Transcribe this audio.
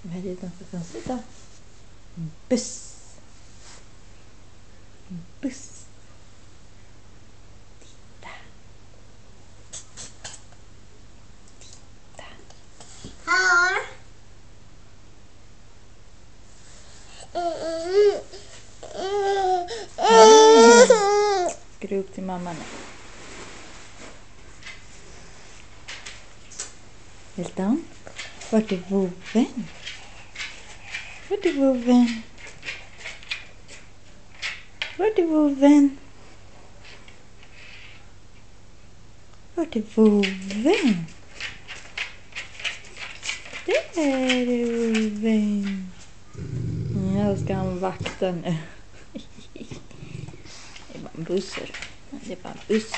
Vad är det utanför fönstret då? En buss. En buss. Titta. Titta. Ska du upp till mamma nu? Hilton, vart är vovven? Vart är vovven? Vart är vovven? Vart är vovven? Där är vovven. Jag ska han vakta nu. Det är bara en buss. Det är bara en buss.